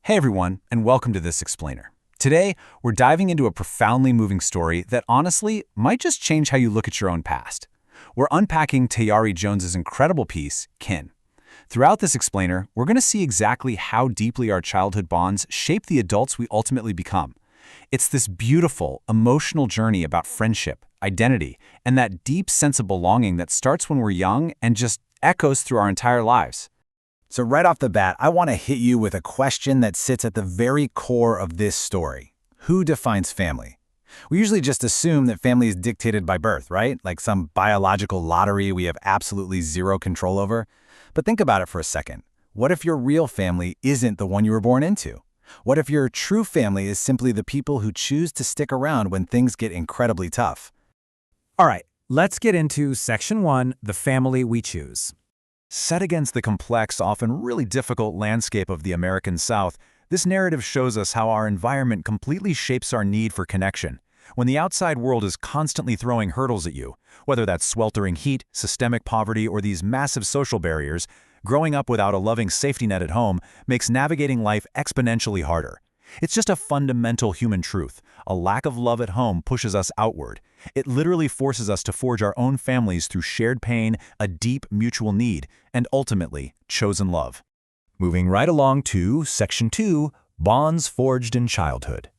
Hey everyone, and welcome to This Explainer. Today, we're diving into a profoundly moving story that honestly might just change how you look at your own past. We're unpacking Tayari Jones's incredible piece, Kin. Throughout this explainer, we're going to see exactly how deeply our childhood bonds shape the adults we ultimately become. It's this beautiful, emotional journey about friendship, identity, and that deep sense of belonging that starts when we're young and just echoes through our entire lives. So right off the bat, I want to hit you with a question that sits at the very core of this story. Who defines family? We usually just assume that family is dictated by birth, right? Like some biological lottery we have absolutely zero control over. But think about it for a second. What if your real family isn't the one you were born into? What if your true family is simply the people who choose to stick around when things get incredibly tough? All right, let's get into Section 1, the family we choose. Set against the complex, often really difficult landscape of the American South, this narrative shows us how our environment completely shapes our need for connection. When the outside world is constantly throwing hurdles at you, whether that's sweltering heat, systemic poverty, or these massive social barriers, growing up without a loving safety net at home makes navigating life exponentially harder. It's just a fundamental human truth. A lack of love at home pushes us outward. It literally forces us to forge our own families through shared pain, a deep mutual need, and ultimately, chosen love. Moving right along to Section 2, bonds forged in childhood.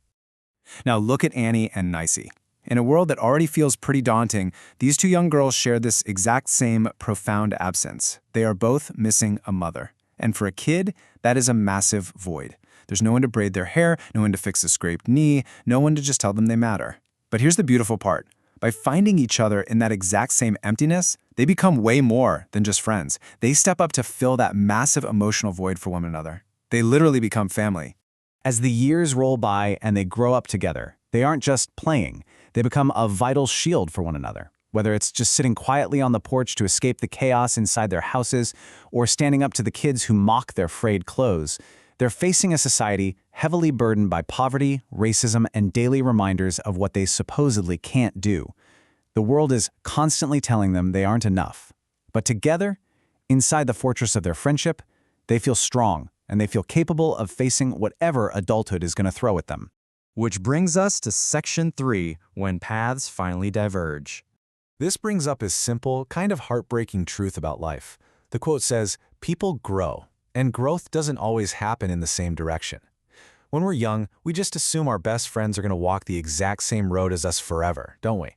Now look at Annie and Nicey. In a world that already feels pretty daunting, these two young girls share this exact same profound absence. They are both missing a mother. And for a kid, that is a massive void. There's no one to braid their hair, no one to fix a scraped knee, no one to just tell them they matter. But here's the beautiful part. By finding each other in that exact same emptiness, they become way more than just friends. They step up to fill that massive emotional void for one another. They literally become family. As the years roll by and they grow up together, they aren't just playing. They become a vital shield for one another. Whether it's just sitting quietly on the porch to escape the chaos inside their houses, or standing up to the kids who mock their frayed clothes, they're facing a society heavily burdened by poverty, racism, and daily reminders of what they supposedly can't do. The world is constantly telling them they aren't enough. But together, inside the fortress of their friendship, they feel strong, and they feel capable of facing whatever adulthood is going to throw at them. Which brings us to Section 3, when paths finally diverge. This brings up a simple, kind of heartbreaking truth about life. The quote says, "People grow, and growth doesn't always happen in the same direction." When we're young, we just assume our best friends are going to walk the exact same road as us forever, don't we?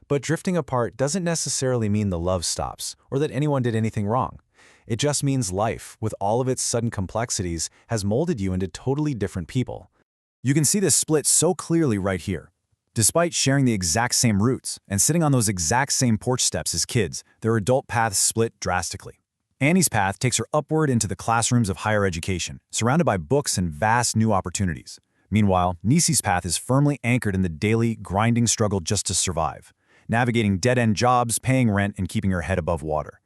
But drifting apart doesn't necessarily mean the love stops, or that anyone did anything wrong. It just means life, with all of its sudden complexities, has molded you into totally different people. You can see this split so clearly right here. Despite sharing the exact same roots and sitting on those exact same porch steps as kids, their adult paths split drastically. Annie's path takes her upward into the classrooms of higher education, surrounded by books and vast new opportunities. Meanwhile, Nicey's path is firmly anchored in the daily, grinding struggle just to survive, navigating dead-end jobs, paying rent, and keeping her head above water.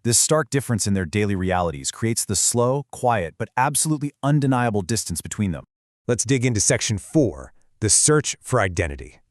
This stark difference in their daily realities creates the slow, quiet, but absolutely undeniable distance between them. Let's dig into Section 4, the search for identity.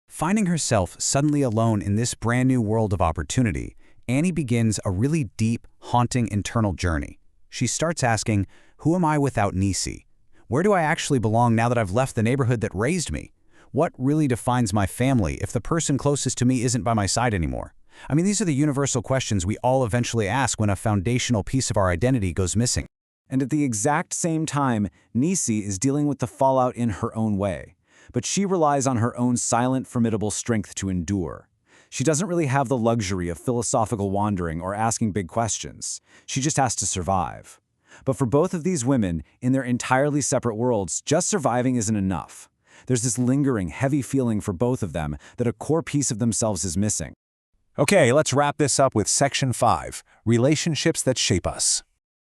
Finding herself suddenly alone in this brand new world of opportunity, Annie begins a really deep, haunting internal journey. She starts asking, who am I without Nicey? Where do I actually belong now that I've left the neighborhood that raised me? What really defines my family if the person closest to me isn't by my side anymore? I mean, these are the universal questions we all eventually ask when a foundational piece of our identity goes missing. And at the exact same time, Nicey is dealing with the fallout in her own way. But she relies on her own silent, formidable strength to endure. She doesn't really have the luxury of philosophical wandering or asking big questions. She just has to survive. But for both of these women, in their entirely separate worlds, just surviving isn't enough. There's this lingering, heavy feeling for both of them that a core piece of themselves is missing. Okay, let's wrap this up with Section 5, relationships that shape us.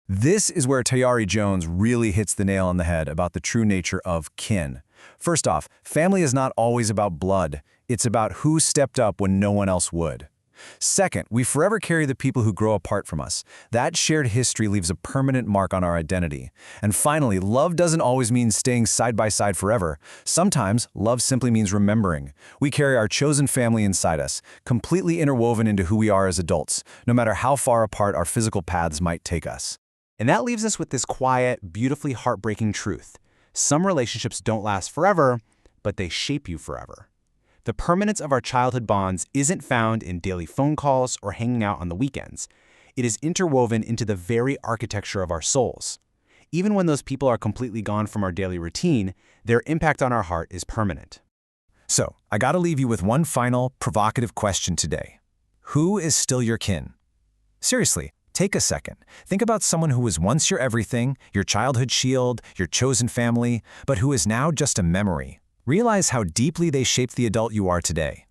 This is where Tayari Jones really hits the nail on the head about the true nature of kin. First off, family is not always about blood. It's about who stepped up when no one else would. Second, we forever carry the people who grow apart from us. That shared history leaves a permanent mark on our identity. And finally, love doesn't always mean staying side by side forever. Sometimes, love simply means remembering. We carry our chosen family inside us, completely interwoven into who we are as adults, no matter how far apart our physical paths might take us. And that leaves us with this quiet, beautifully heartbreaking truth. Some relationships don't last forever, but they shape you forever. The permanence of our childhood bonds isn't found in daily phone calls or hanging out on the weekends. It is interwoven into the very architecture of our souls. Even when those people are completely gone from our daily routine, their impact on our heart is permanent. So, I gotta leave you with one final, provocative question today. Who is still your kin? Seriously, take a second. Think about someone who was once your everything, your childhood shield, your chosen family, but who is now just a memory. Realize how deeply they shaped the adult you are today.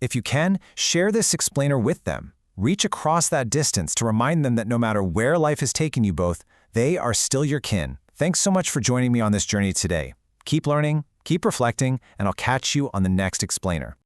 If you can, share this explainer with them. Reach across that distance to remind them that no matter where life has taken you both, they are still your kin. Thanks so much for joining me on this journey today. Keep learning, keep reflecting, and I'll catch you on the next explainer.